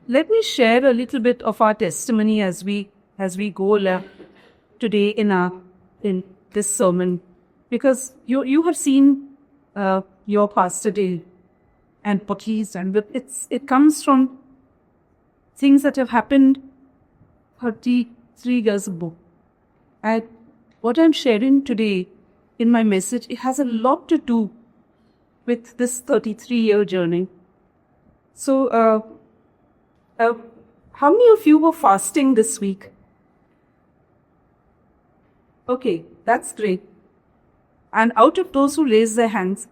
let me share a little bit of our testimony as we go today in this sermon, because you have seen your pastor day and Portuguese, and it comes from things that have happened 33 years ago. And what I'm sharing today in my message, it has a lot to do with this 33-year journey. So, how many of you were fasting this week? Okay, that's great. And out of those who raised their hands,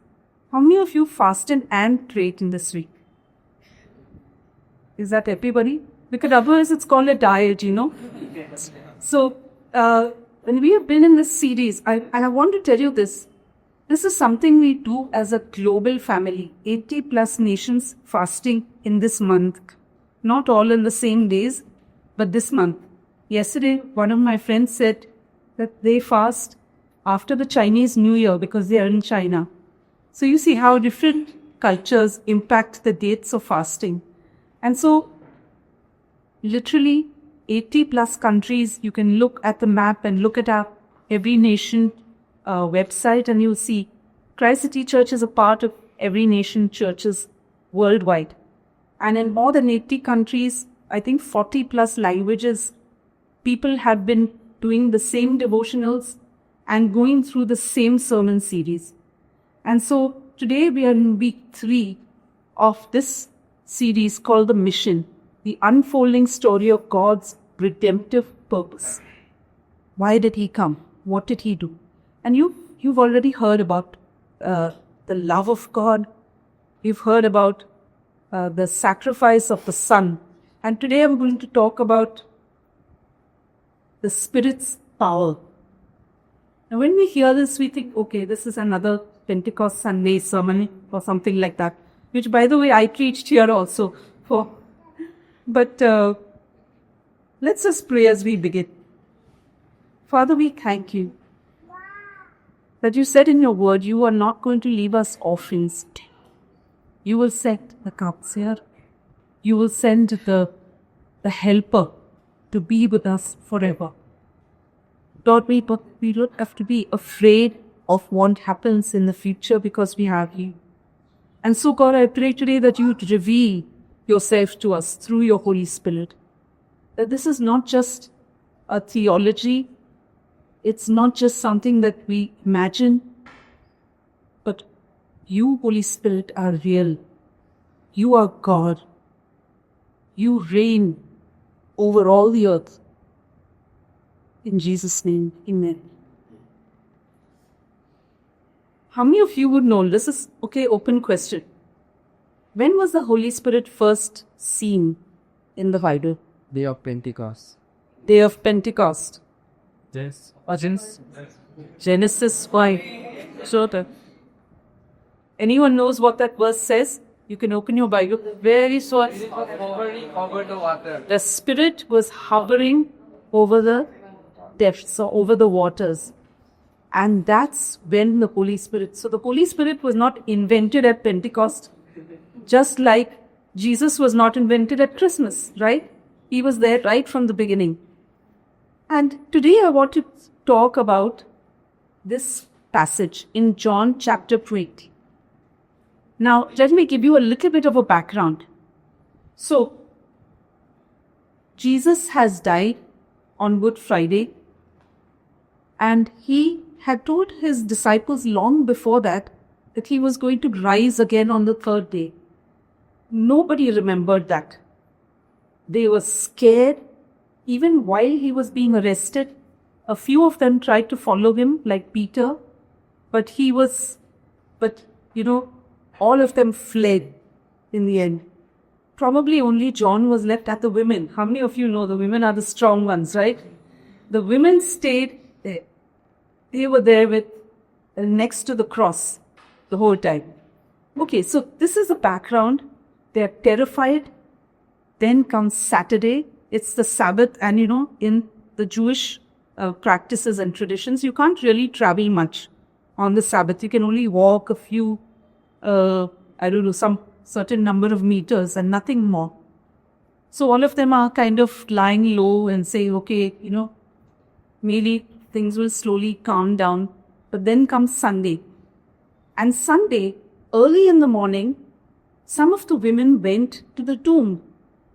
how many of you fasted and prayed in this week? Is that everybody? Because otherwise it's called a diet, So, when we have been in this series, I want to tell you this. This is something we do as a global family. 80 plus nations fasting in this month. Not all in the same days, but this month. Yesterday, one of my friends said that they fast after the Chinese New Year because they are in China. So you see how different cultures impact the dates of fasting. And so, literally 80 plus countries, you can look at the map and look at our every nation website, and you'll see Christ City Church is a part of every nation churches worldwide. And in more than 80 countries, I think 40 plus languages, people have been doing the same devotionals and going through the same sermon series. And so today we are in week 3 of this series called The Mission, the unfolding story of God's redemptive purpose. Why did he come? What did he do? And you've already heard about the love of God. You've heard about the sacrifice of the Son. And today I'm going to talk about the Spirit's power. Now when we hear this, we think, okay, this is another Pentecost Sunday sermon or something like that, which, by the way, I preached here also. But let's just pray as we begin. Father, we thank you that you said in your word, you are not going to leave us orphans. You will send the counselor. You will send the helper to be with us forever. Lord, we don't have to be afraid of what happens in the future because we have you. And so, God, I pray today that you would reveal yourself to us through your Holy Spirit. That this is not just a theology. It's not just something that we imagine. But you, Holy Spirit, are real. You are God. You reign over all the earth. In Jesus' name, amen. How many of you would know? This is, open question. When was the Holy Spirit first seen in the Bible? Day of Pentecost. Day of Pentecost. Yes. Genesis 5. Sure. Anyone knows what that verse says? You can open your Bible. Very short. Hovering over the water. The Spirit was hovering over the depths or over the waters. And that's when the Holy Spirit. So the Holy Spirit was not invented at Pentecost, just like Jesus was not invented at Christmas, right? He was there right from the beginning. And today I want to talk about this passage in John chapter 20. Now, let me give you a little bit of a background. So, Jesus has died on Good Friday, and he had told his disciples long before that he was going to rise again on the 3rd day. Nobody remembered that. They were scared. Even while he was being arrested, a few of them tried to follow him, like Peter, but all of them fled in the end. Probably only John was left at the women. How many of you know the women are the strong ones, right? The women stayed there. They were there next to the cross the whole time. Okay, so this is the background. They're terrified. Then comes Saturday. It's the Sabbath, and in the Jewish practices and traditions, you can't really travel much on the Sabbath. You can only walk a few, some certain number of meters and nothing more. So all of them are kind of lying low and say, okay, maybe things will slowly calm down. But then comes Sunday. And Sunday, early in the morning, some of the women went to the tomb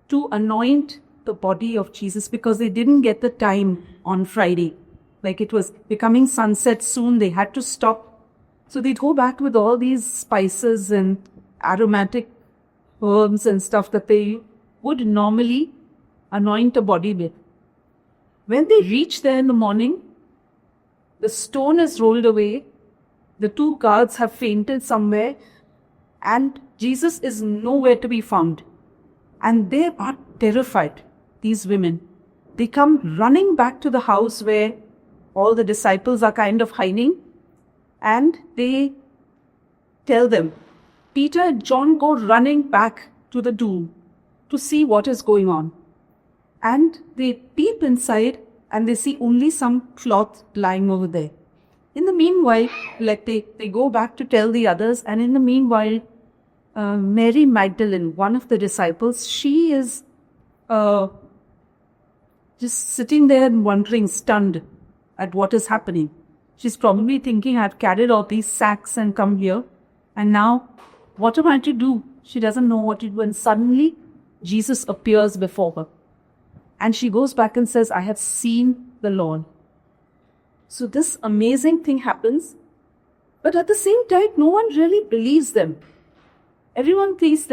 to anoint the body of Jesus because they didn't get the time on Friday. Like it was becoming sunset soon, they had to stop. So they'd go back with all these spices and aromatic herbs and stuff that they would normally anoint a body with. When they reach there in the morning, the stone is rolled away, the two guards have fainted somewhere, and Jesus is nowhere to be found. And they are terrified, these women. They come running back to the house where all the disciples are kind of hiding, and they tell them, Peter and John go running back to the tomb to see what is going on. And they peep inside and they see only some cloth lying over there. In the meanwhile, they go back to tell the others, and in the meanwhile, Mary Magdalene, one of the disciples, she is just sitting there and wondering, stunned at what is happening. She's probably thinking, I've carried all these sacks and come here, and now what am I to do? She doesn't know what to do, and suddenly Jesus appears before her. And she goes back and says, I have seen the Lord. So this amazing thing happens, but at the same time, no one really believes them. Everyone thinks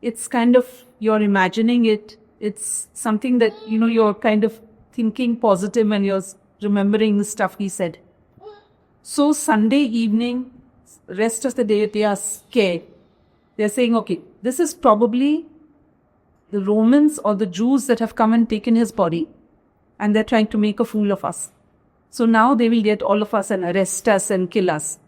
it's kind of, you're imagining it. It's something that, you're kind of thinking positive and you're remembering the stuff he said. So Sunday evening, rest of the day, they are scared. They're saying, okay, this is probably the Romans or the Jews that have come and taken his body, and they're trying to make a fool of us. So now they will get all of us and arrest us and kill us.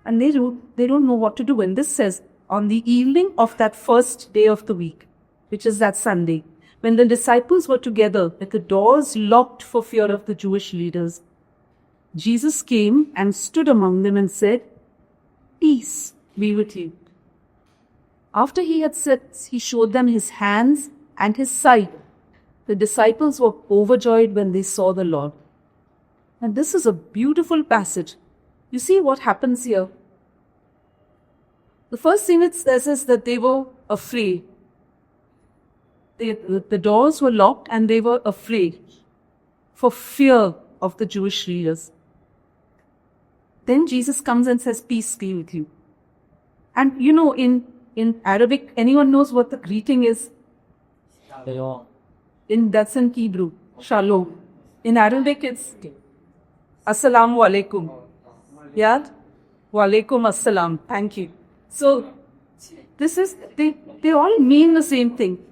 And they don't know what to do. And this says, on the evening of that first day of the week, which is that Sunday, when the disciples were together with the doors locked for fear of the Jewish leaders, Jesus came and stood among them and said, Peace be with you. After he had said, he showed them his hands and his side. The disciples were overjoyed when they saw the Lord. And this is a beautiful passage. You see what happens here? The first thing it says is that they were afraid. The doors were locked and they were afraid for fear of the Jewish leaders. Then Jesus comes and says, Peace be with you. And in Arabic, anyone knows what the greeting is? That's in Hebrew. Shalom. In Arabic, it's Assalamu alaikum. Yeah? Wa alaikum assalam. Thank you. So, this is, they all mean the same thing.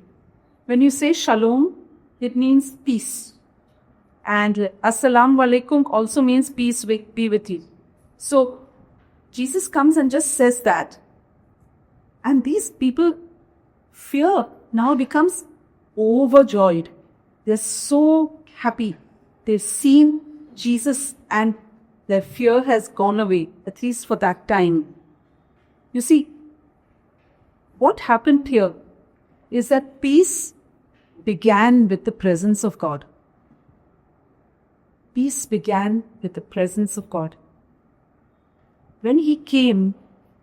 When you say shalom, it means peace. And assalamu alaikum also means peace be with you. So, Jesus comes and just says that. And these people, fear now becomes overjoyed. They're so happy. They've seen Jesus and their fear has gone away, at least for that time. You see, what happened here is that peace began with the presence of God. Peace began with the presence of God. When he came,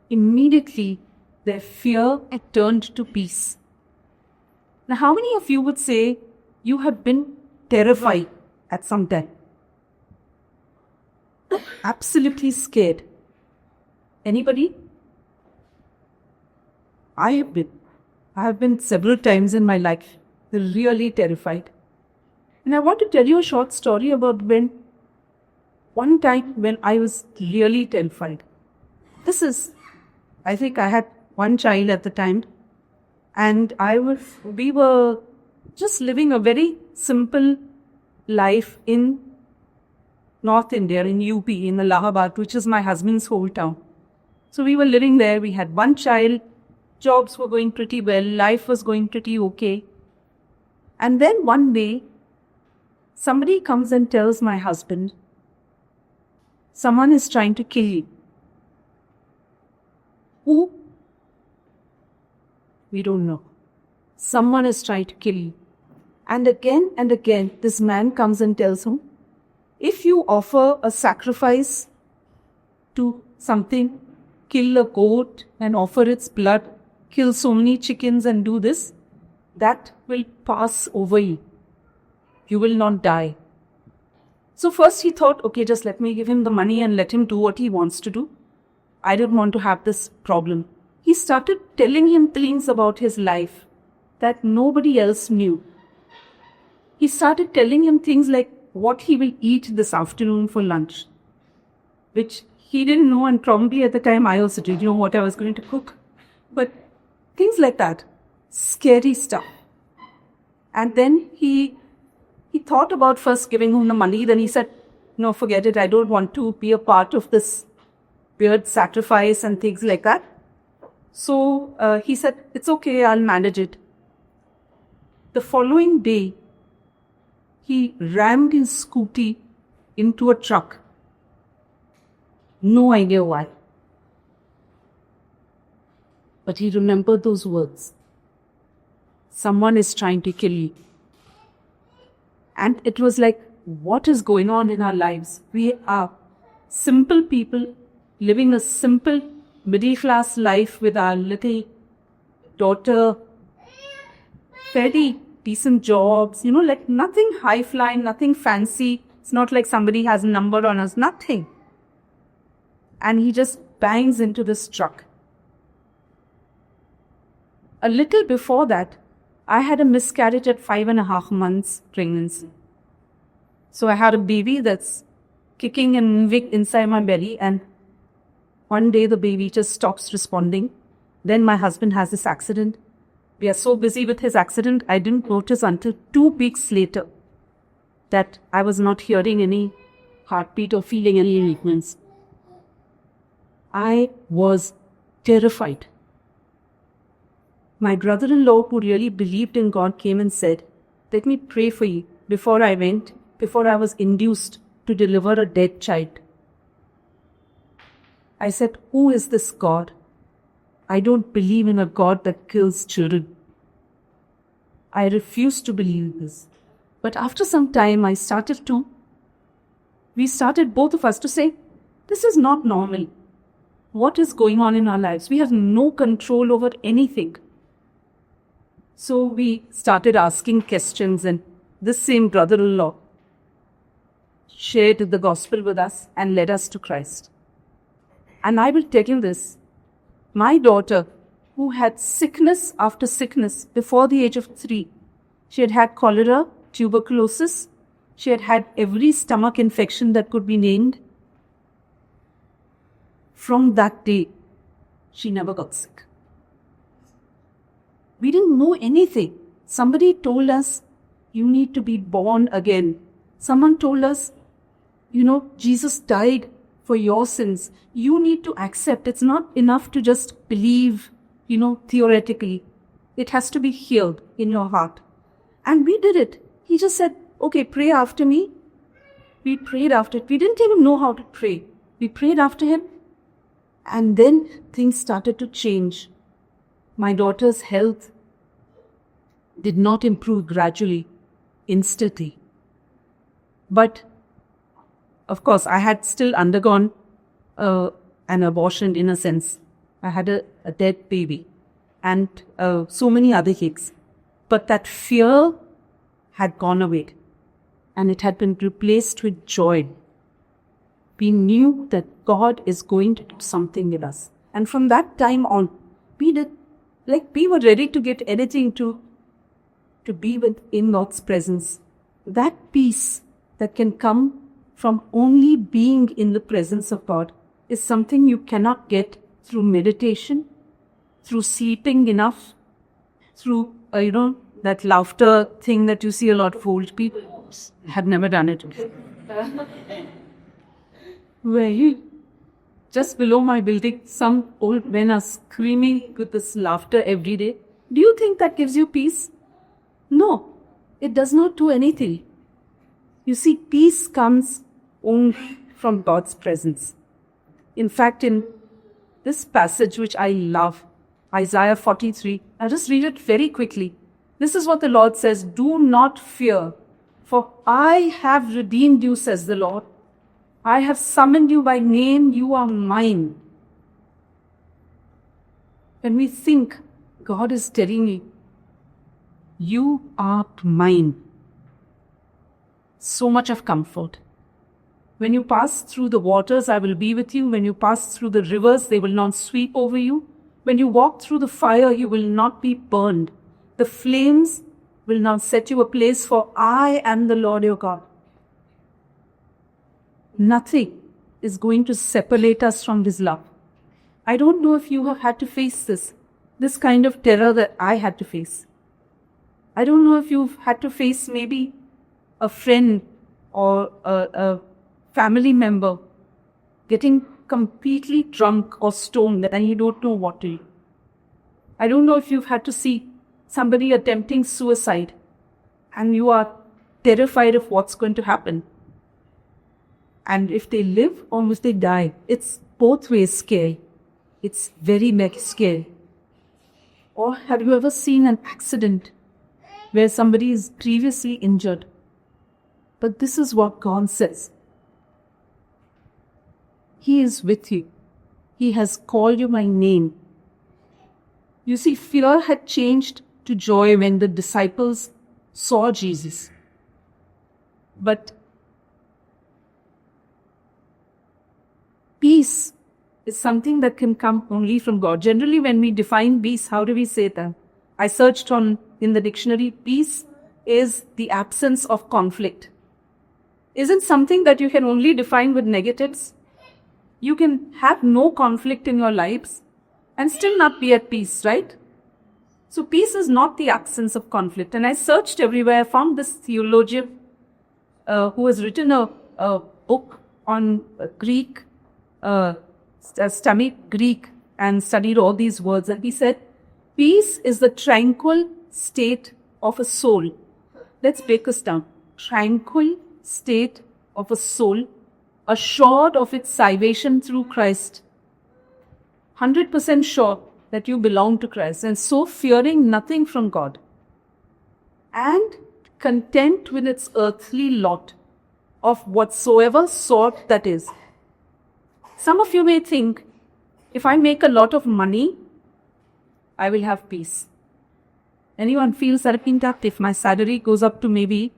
immediately their fear had turned to peace. Now, how many of you would say you have been terrified at some time? Absolutely scared. Anybody? I have been. I have been several times in my life. Really terrified. And I want to tell you a short story about one time when I was really terrified. I think I had one child at the time, and we were just living a very simple life in North India, in UP, in Allahabad, which is my husband's hometown. So we were living there, we had one child, jobs were going pretty well, life was going pretty okay. And then one day, somebody comes and tells my husband, someone is trying to kill you. Who? We don't know. someone is trying to kill you. And again, this man comes and tells him, if you offer a sacrifice to something, kill a goat and offer its blood, kill so many chickens and do this, that will pass over you. You will not die. So first he thought, okay, just let me give him the money and let him do what he wants to do. I don't want to have this problem. He started telling him things about his life that nobody else knew. He started telling him things like what he will eat this afternoon for lunch, which he didn't know, and probably at the time I also didn't know what I was going to cook. But things like that, scary stuff. And then he thought about first giving him the money, then he said, no, forget it, I don't want to be a part of this weird sacrifice and things like that. So he said, it's okay, I'll manage it. The following day, he rammed his scooty into a truck. No idea why. But he remembered those words. Someone is trying to kill you. And it was like, what is going on in our lives? We are simple people living a simple middle-class life with our little daughter, fairly decent jobs, like nothing high-flying, nothing fancy. It's not like somebody has a number on us, nothing. And he just bangs into this truck. A little before that, I had a miscarriage at 5.5 months pregnancy. So I had a baby that's kicking and moving inside my belly, and one day the baby just stops responding. Then my husband has this accident. We are so busy with his accident, I didn't notice until 2 weeks later that I was not hearing any heartbeat or feeling any movements. I was terrified. My brother-in-law, who really believed in God, came and said, let me pray for you before I was induced to deliver a dead child. I said, who is this God? I don't believe in a God that kills children. I refuse to believe this. But after some time, we started both of us to say, this is not normal. What is going on in our lives? We have no control over anything. So we started asking questions, and this same brother-in-law shared the gospel with us and led us to Christ. And I will tell you this, my daughter, who had sickness after sickness before the age of 3, she had had cholera, tuberculosis, she had had every stomach infection that could be named. From that day, she never got sick. We didn't know anything. Somebody told us, you need to be born again. Someone told us, Jesus died for your sins. You need to accept. It's not enough to just believe, theoretically. It has to be healed in your heart. And we did it. He just said, okay, pray after me. We prayed after it. We didn't even know how to pray. We prayed after him. And then things started to change. My daughter's health did not improve gradually, instantly. But, of course, I had still undergone an abortion in a sense. I had a dead baby and so many other hicks. But that fear had gone away and it had been replaced with joy. We knew that God is going to do something with us. And from that time on, we were ready to get anything to be in God's presence. That peace that can come from only being in the presence of God is something you cannot get through meditation, through sleeping enough, through, that laughter thing that you see a lot of old people have never done it. Where just below my building, some old men are screaming with this laughter every day. Do you think that gives you peace? No, it does not do anything. You see, peace comes only from God's presence. In fact, in this passage, which I love, Isaiah 43, I'll just read it very quickly. This is what the Lord says, do not fear, for I have redeemed you, says the Lord. I have summoned you by name, you are mine. When we think God is telling me, you are mine, so much of comfort. When you pass through the waters, I will be with you. When you pass through the rivers, they will not sweep over you. When you walk through the fire, you will not be burned. The flames will not set you ablaze, for I am the Lord your God. Nothing is going to separate us from His love. I don't know if you have had to face this kind of terror that I had to face. I don't know if you've had to face maybe a friend or a family member getting completely drunk or stoned and you don't know what to do. I don't know if you've had to see somebody attempting suicide and you are terrified of what's going to happen. And if they live or if they die, it's both ways scary. It's very scary. Or have you ever seen an accident where somebody is previously injured? But this is what God says. He is with you. He has called you by name. You see, fear had changed to joy when the disciples saw Jesus. But peace is something that can come only from God. Generally, when we define peace, how do we say that? I searched in the dictionary, peace is the absence of conflict. Isn't something that you can only define with negatives? You can have no conflict in your lives and still not be at peace, right? So peace is not the absence of conflict. And I searched everywhere, I found this theologian who has written a book on Greek, studied Greek and studied all these words. And he said, peace is the tranquil state of a soul. Let's break this down. Tranquil state of a soul, assured of its salvation through Christ. 100% sure that you belong to Christ, and so fearing nothing from God. And content with its earthly lot of whatsoever sort that is. Some of you may think, if I make a lot of money, I will have peace. Anyone feels that if my salary goes up to maybe,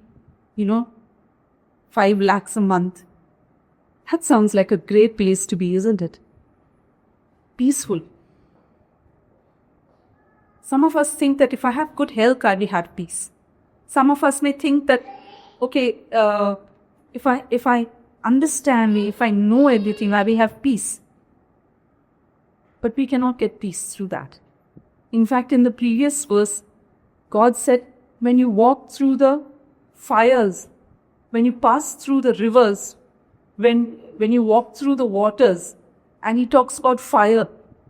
5 lakhs a month, that sounds like a great place to be, isn't it? Peaceful. Some of us think that if I have good health, I will have peace. Some of us may think that, if I understand me, if I know everything, I will have peace. But we cannot get peace through that. In fact, in the previous verse, God said, when you walk through the fires, when you pass through the rivers, when you walk through the waters, and He talks about fire.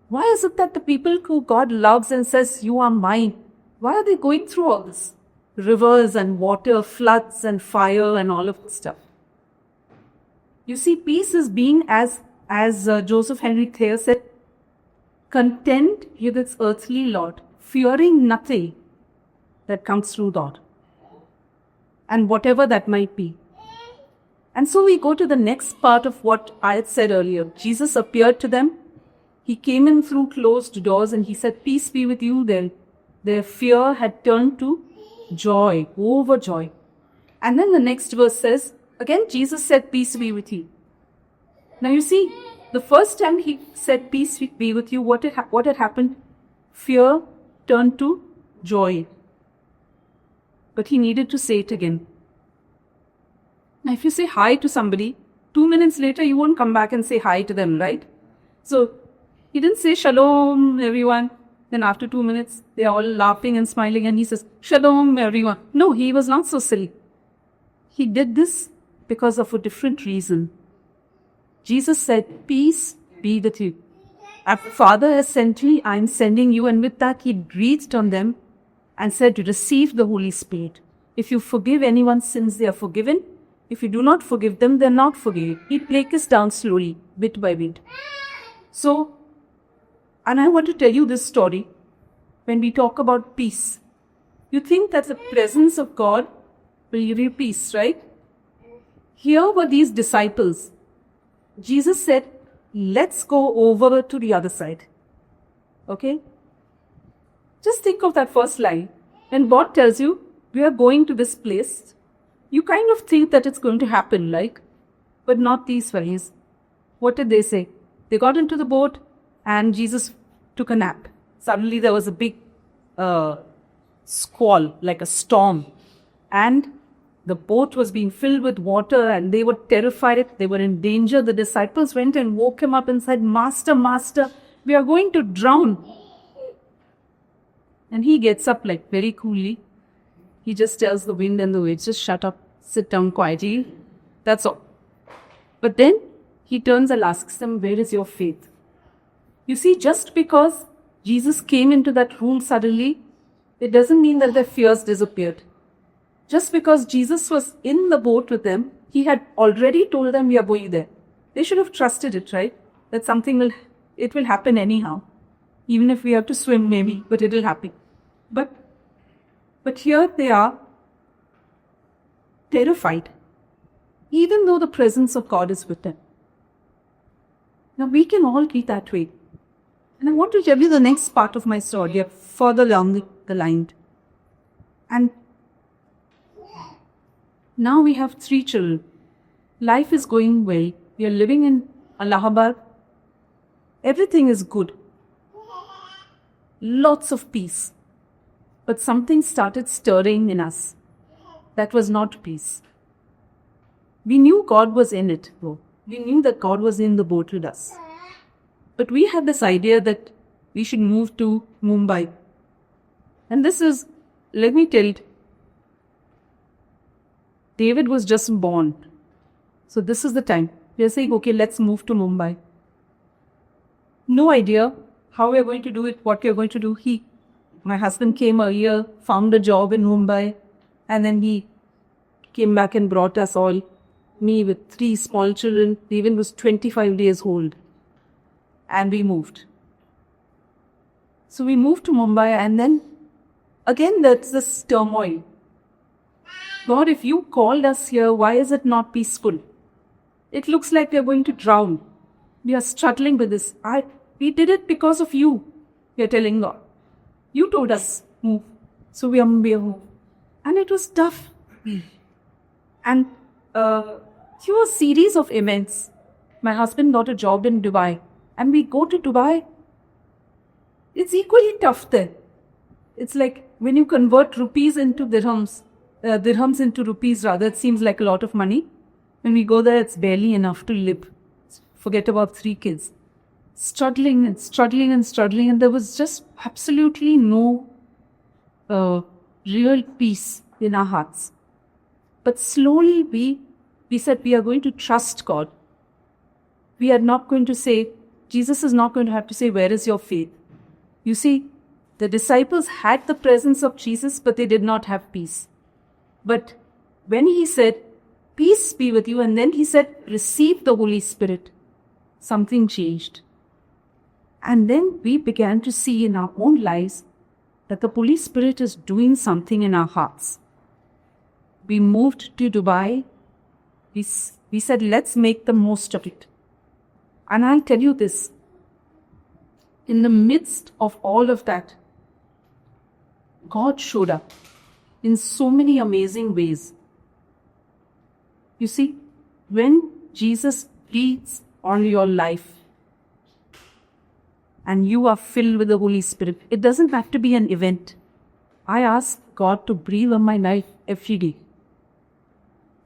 Why is it that the people who God loves and says, you are mine, why are they going through all this? Rivers and water, floods and fire and all of this stuff. You see, peace is being, as Joseph Henry Thayer said, content with its earthly lot, fearing nothing that comes through God. And whatever that might be. And so we go to the next part of what I had said earlier. Jesus appeared to them. He came in through closed doors and He said, peace be with you. Their fear had turned to joy, overjoy. And then the next verse says, again Jesus said, peace be with you. Now you see, the first time He said, peace be with you, what had happened? Fear turned to joy. But He needed to say it again. Now, if you say hi to somebody, 2 minutes later, you won't come back and say hi to them, right? So, He didn't say, shalom, everyone. Then after 2 minutes, they're all laughing and smiling and He says, shalom, everyone. No, He was not so silly. He did this because of a different reason. Jesus said, peace be with you. As the Father has sent me, I am sending you. And with that, He breathed on them and said, receive the Holy Spirit. If you forgive anyone's sins, they are forgiven. If you do not forgive them, they are not forgiven. He breaks us down slowly, bit by bit. So, and I want to tell you this story. When we talk about peace, You think that the presence of God will give you peace, right? Here were these disciples. Jesus said, let's go over to the other side. Okay? Just think of that first line. When God tells you, we are going to this place, you kind of think that it's going to happen, like, but not these fellows. What did they say? They got into the boat and Jesus took a nap. Suddenly there was a big squall, like a storm. And the boat was being filled with water and they were terrified. They were in danger. The disciples went and woke him up and said, Master, Master, we are going to drown. And he gets up like very coolly. He just tells the wind and the waves, just shut up, sit down quietly. That's all. But then he turns and asks them, where is your faith? You see, just because Jesus came into that room suddenly, it doesn't mean that their fears disappeared. Just because Jesus was in the boat with them, he had already told them we are going there. They should have trusted it, right? That it will happen anyhow. Even if we have to swim maybe, but it will happen. But here they are, terrified, even though the presence of God is with them. Now we can all be that way. And I want to tell you the next part of my story, further along the line. And now we have 3 children. Life is going well. We are living in Allahabad. Everything is good. Lots of peace. But something started stirring in us. That was not peace. We knew God was in it, though. We knew that God was in the boat with us. But we had this idea that we should move to Mumbai. And this is, let me tell you, David was just born. So this is the time. We are saying, okay, let's move to Mumbai. No idea how we are going to do it, what we are going to do. My husband came earlier, found a job in Mumbai, and then he came back and brought us all, me with 3 small children. David was 25 days old. And we moved. So we moved to Mumbai, and then again that's this turmoil. God, if you called us here, why is it not peaceful? It looks like we are going to drown. We are struggling with this. We did it because of you, we are telling God. You told us, move. So we are moving. And it was tough. And through a series of events, my husband got a job in Dubai. And we go to Dubai, it's equally tough there. It's like when you convert rupees into dirhams, dirhams into rupees rather, it seems like a lot of money. When we go there, it's barely enough to live. Forget about 3 kids. Struggling and struggling and struggling, and there was just absolutely no real peace in our hearts. But slowly we said we are going to trust God. We are not going to say, Jesus is not going to have to say, where is your faith? You see, the disciples had the presence of Jesus, but they did not have peace. But when he said, peace be with you, and then he said, receive the Holy Spirit, something changed. And then we began to see in our own lives that the Holy Spirit is doing something in our hearts. We moved to Dubai. We said, let's make the most of it. And I'll tell you this, in the midst of all of that, God showed up in so many amazing ways. You see, when Jesus breathes on your life and you are filled with the Holy Spirit, it doesn't have to be an event. I ask God to breathe on my life every day.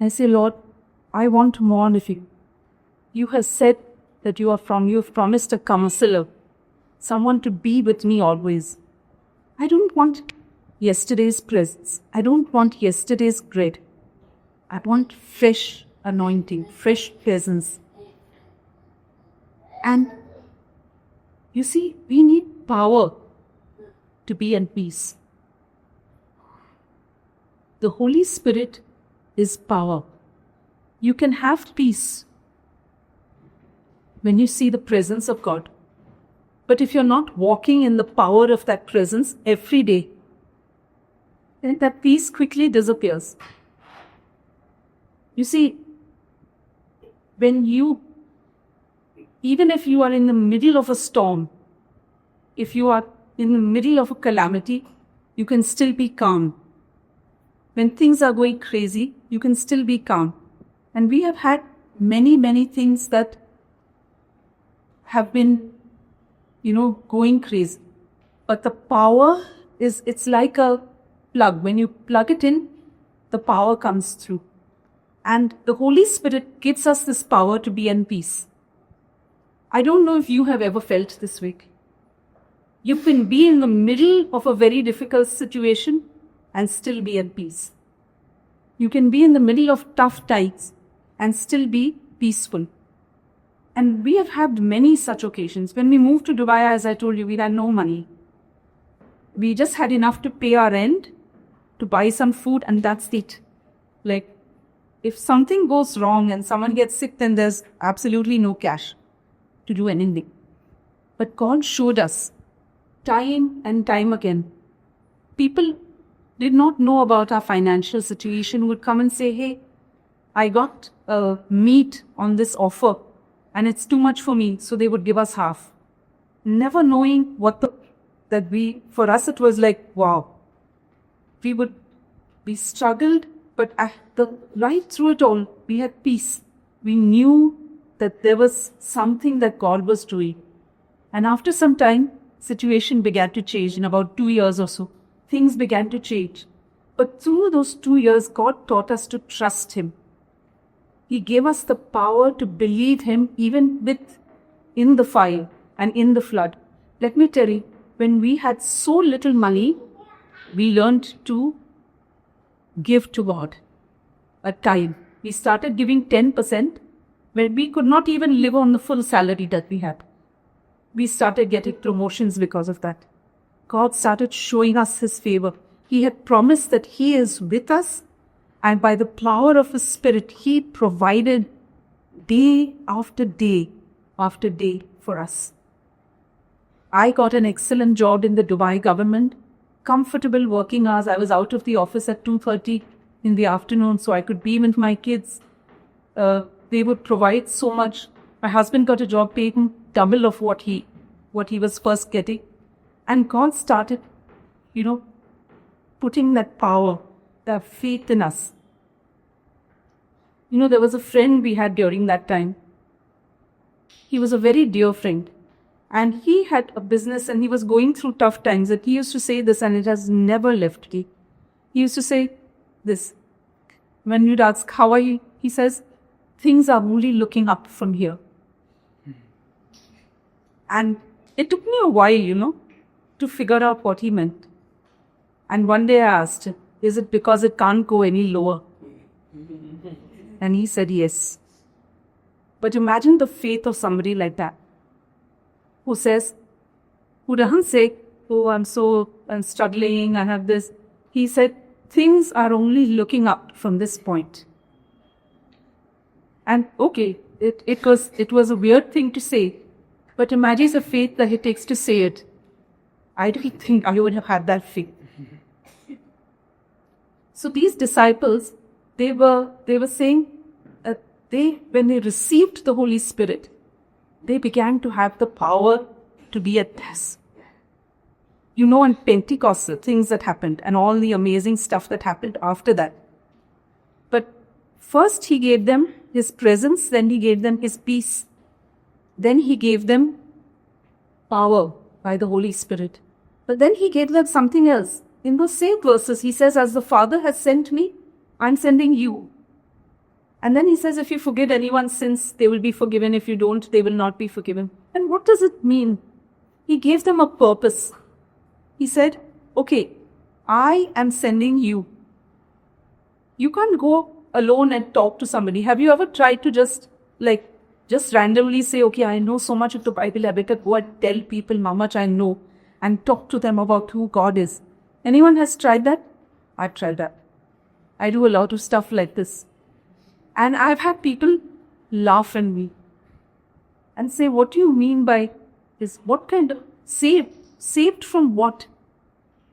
I say, Lord, I want more of you. You have said that you have promised a counselor, someone to be with me always. I don't want yesterday's presence. I don't want yesterday's bread. I want fresh anointing, fresh presence. And you see, we need power to be at peace. The Holy Spirit is power. You can have peace when you see the presence of God. But if you're not walking in the power of that presence every day, and that peace quickly disappears. You see, even if you are in the middle of a storm, if you are in the middle of a calamity, you can still be calm. When things are going crazy, you can still be calm. And we have had many, many things that have been, going crazy. But the power it's like a plug. When you plug it in, the power comes through. And the Holy Spirit gives us this power to be in peace. I don't know if you have ever felt this way. You can be in the middle of a very difficult situation and still be at peace. You can be in the middle of tough times and still be peaceful. And we have had many such occasions. When we moved to Dubai, as I told you, we had no money. We just had enough to pay our rent, to buy some food, and that's it. Like, if something goes wrong and someone gets sick, then there's absolutely no cash to do anything. But God showed us time and time again. People did not know about our financial situation, would come and say, hey, I got meat on this offer and it's too much for me. So they would give us half. Never knowing for us it was like, wow. We struggled, but right through it all, we had peace. We knew that there was something that God was doing. And after some time, situation began to change. In about 2 years or so, things began to change. But through those 2 years, God taught us to trust Him. He gave us the power to believe Him even in the fire and in the flood. Let me tell you, when we had so little money, we learned to give to God a time. We started giving 10% when we could not even live on the full salary that we had. We started getting promotions because of that. God started showing us His favor. He had promised that He is with us, and by the power of His Spirit, He provided day after day after day for us. I got an excellent job in the Dubai government, comfortable working hours. I was out of the office at 2:30 in the afternoon, so I could be with my kids. They would provide so much. My husband got a job paying double of what he was first getting. And God started, putting that power, that faith in us. There was a friend we had during that time. He was a very dear friend. And he had a business and he was going through tough times. And he used to say this, and it has never left me. He used to say this. When you'd ask, how are you? He says, things are only looking up from here. And it took me a while, to figure out what he meant. And one day I asked him, is it because it can't go any lower? And he said, yes. But imagine the faith of somebody like that, who doesn't say, oh, I'm struggling, I have this. He said, things are only looking up from this point. And okay, it was a weird thing to say, but imagine the faith that it takes to say it. I don't think I would have had that faith. So these disciples, they were saying, when they received the Holy Spirit, they began to have the power to be at peace. On Pentecost, the things that happened and all the amazing stuff that happened after that. But first He gave them His presence, then He gave them His peace. Then He gave them power by the Holy Spirit. But then He gave them something else. In those same verses, He says, as the Father has sent me, I'm sending you. And then He says, if you forgive anyone's sins, they will be forgiven. If you don't, they will not be forgiven. And what does it mean? He gave them a purpose. He said, okay, I am sending you. You can't go alone and talk to somebody. Have you ever tried to just randomly say, okay, I know so much of the Bible, I better go and tell people how much I know and talk to them about who God is? Anyone has tried that? I've tried that. I do a lot of stuff like this. And I've had people laugh at me and say, what do you mean by this? What kind of saved? Saved from what?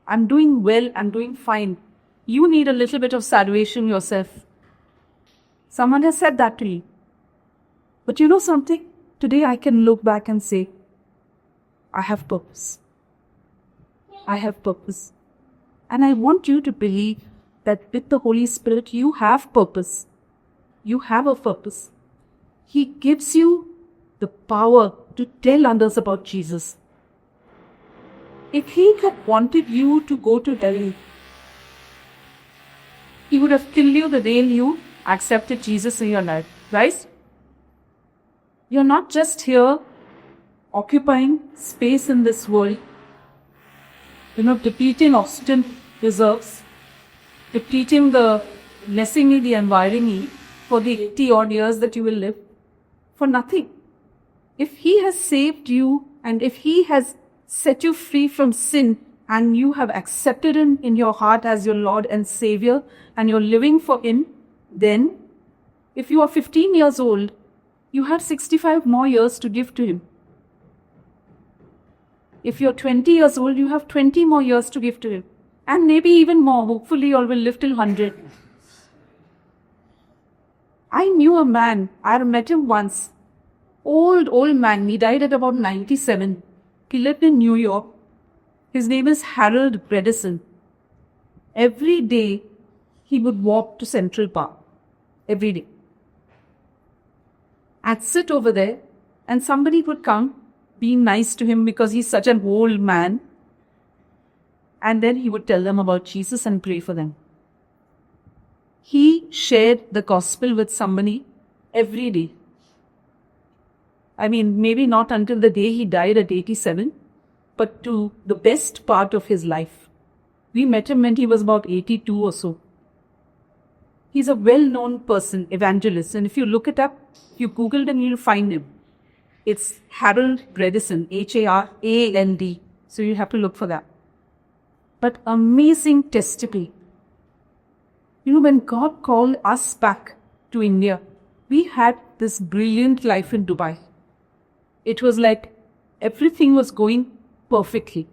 I'm doing well, I'm doing fine. You need a little bit of salvation yourself. Someone has said that to me. But you know something? Today I can look back and say, I have purpose. I have purpose. And I want you to believe that with the Holy Spirit, you have purpose. You have a purpose. He gives you the power to tell others about Jesus. If He had wanted you to go to hell, He would have killed you the day you accepted Jesus in your life, right? You're not just here occupying space in this world, depleting oxygen reserves, depleting the blessing the environment for the 80 odd years that you will live for nothing. If He has saved you and if He has set you free from sin and you have accepted Him in your heart as your Lord and Savior and you're living for Him, then if you are 15 years old, you have 65 more years to give to Him. If you're 20 years old, you have 20 more years to give to Him. And maybe even more. Hopefully you all will live till 100. I knew a man, I met him once. Old man. He died at about 97. He lived in New York. His name is Harold Bredesen. Every day he would walk to Central Park. Every day. I'd sit over there and somebody would come being nice to him because he's such an old man. And then he would tell them about Jesus and pray for them. He shared the gospel with somebody every day. I mean, maybe not until the day he died at 87, but to the best part of his life. We met him when he was about 82 or so. He's a well-known person, evangelist, and if you look it up, if you Googled him, you'll find him. It's Harold Bredesen, Harald. So you have to look for that. But amazing testimony. When God called us back to India, we had this brilliant life in Dubai. It was like everything was going perfectly.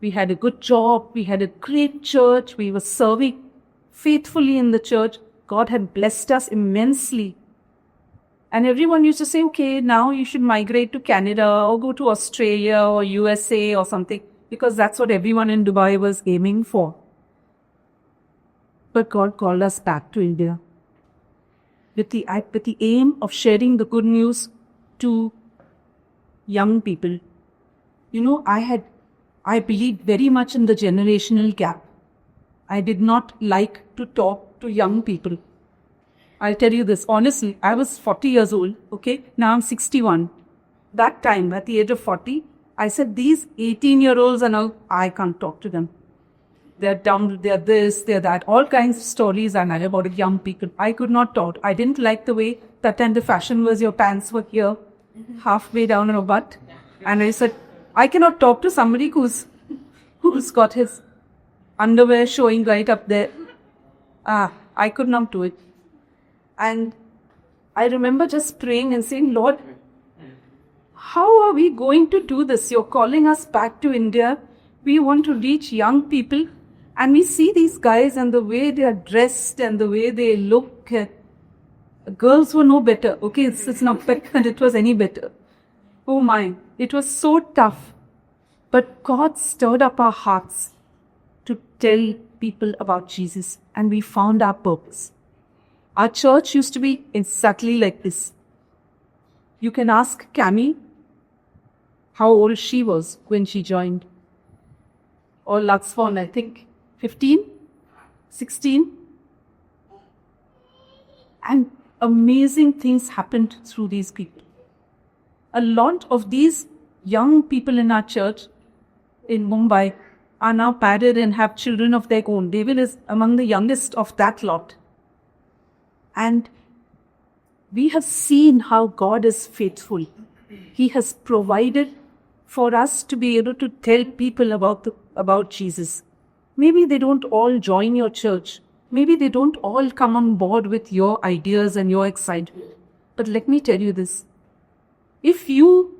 We had a good job, we had a great church, we were serving faithfully in the church. God had blessed us immensely. And everyone used to say, okay, now you should migrate to Canada or go to Australia or USA or something, because that's what everyone in Dubai was aiming for. But God called us back to India with the aim of sharing the good news to young people. I believed very much in the generational gap. I did not like to talk to young people. I'll tell you this, honestly, I was 40 years old, okay? Now I'm 61. That time, at the age of 40, I said, these 18-year-olds are now, I can't talk to them. They're dumb, they're this, they're that. All kinds of stories I know about young people. I could not talk. I didn't like the way that time the fashion was your pants were here, halfway down your butt. And I said, I cannot talk to somebody who's got his underwear showing right up there. I could not do it. And I remember just praying and saying, Lord, how are we going to do this? You're calling us back to India. We want to reach young people. And we see these guys and the way they are dressed and the way they look. Girls were no better. Okay, it's not better that it was any better. Oh my, it was so tough. But God stirred up our hearts to tell people about Jesus. And we found our purpose. Our church used to be exactly like this. You can ask Cami how old she was when she joined. Or Luxfon, I think, 15, 16. And amazing things happened through these people. A lot of these young people in our church in Mumbai are now married and have children of their own. David is among the youngest of that lot. And we have seen how God is faithful. He has provided for us to be able to tell people about Jesus. Maybe they don't all join your church. Maybe they don't all come on board with your ideas and your excitement. But let me tell you this. If you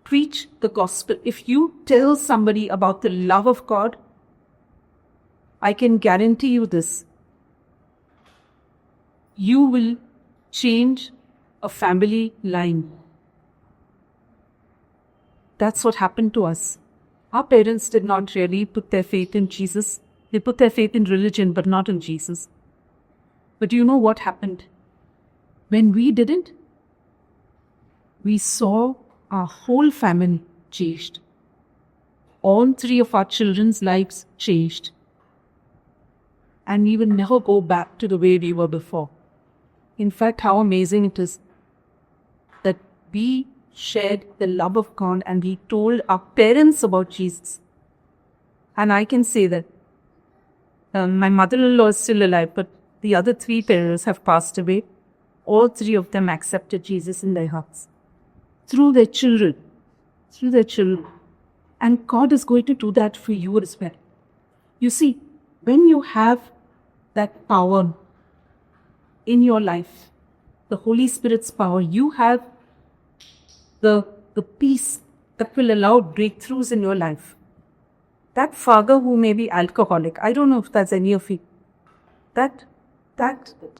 preach the gospel, if you tell somebody about the love of God, I can guarantee you this. You will change a family line. That's what happened to us. Our parents did not really put their faith in Jesus. They put their faith in religion, but not in Jesus. But do you know what happened? When we didn't, we saw our whole family changed. All 3 of our children's lives changed. And we will never go back to the way we were before. In fact, how amazing it is that we shared the love of God and we told our parents about Jesus. And I can say that my mother-in-law is still alive, but the other 3 parents have passed away. All 3 of them accepted Jesus in their hearts. Through their children. Through their children. And God is going to do that for you as well. You see, when you have that power in your life, the Holy Spirit's power, you have the peace that will allow breakthroughs in your life. That father who may be alcoholic, I don't know if that's any of you. That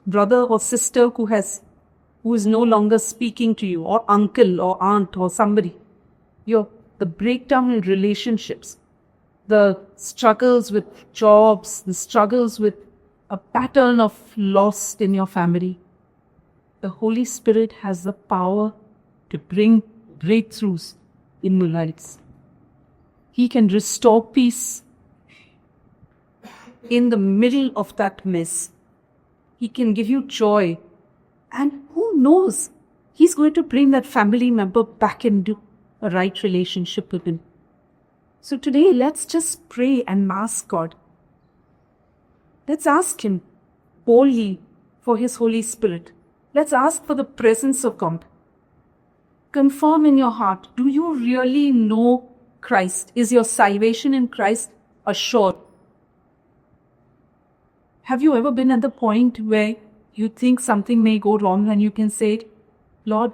brother or sister who is no longer speaking to you, or uncle or aunt or somebody. The breakdown in relationships, the struggles with jobs, the struggles with a pattern of loss in your family. The Holy Spirit has the power to bring breakthroughs in your lives. He can restore peace in the middle of that mess. He can give you joy. And who knows, He's going to bring that family member back into a right relationship with Him. So today, let's just pray and ask God. Let's ask Him boldly for His Holy Spirit. Let's ask for the presence of God. Confirm in your heart, do you really know Christ? Is your salvation in Christ assured? Have you ever been at the point where you think something may go wrong and you can say, Lord,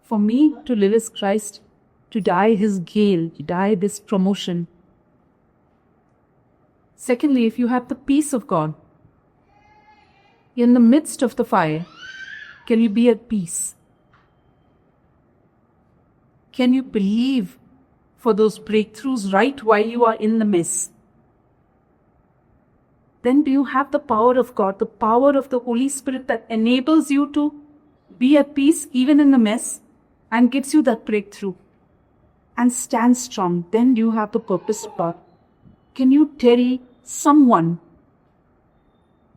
for me to live is Christ, to die is gain, to die is promotion. Secondly, if you have the peace of God, in the midst of the fire, can you be at peace? Can you believe for those breakthroughs right while you are in the mess? Then do you have the power of God, the power of the Holy Spirit that enables you to be at peace even in the mess and gives you that breakthrough? And stand strong. Then you have the purpose of God. Can you tell someone?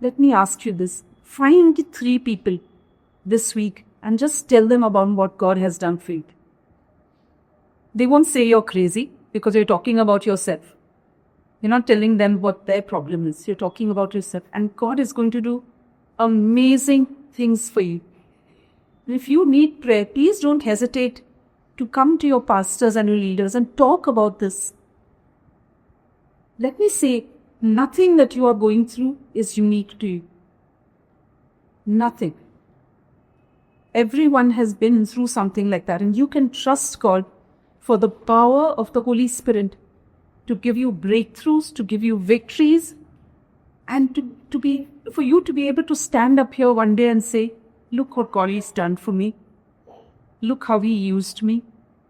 Let me ask you this. Find 3 people this week and just tell them about what God has done for you. They won't say you're crazy because you're talking about yourself. You're not telling them what their problem is. You're talking about yourself. And God is going to do amazing things for you. If you need prayer, please don't hesitate to come to your pastors and your leaders and talk about this. Let me say, nothing that you are going through is unique to you. Nothing. Everyone has been through something like that, and you can trust God for the power of the Holy Spirit to give you breakthroughs, to give you victories, and for you to be able to stand up here one day and say, look what God has done for me. Look how He used me.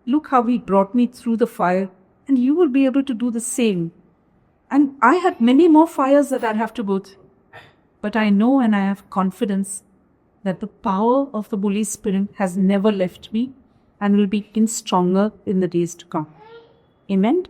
Look how He brought me through the fire. And you will be able to do the same. And I had many more fires that I'd have to go through. But I know and I have confidence that the power of the Holy Spirit has never left me and will be stronger in the days to come. Amen.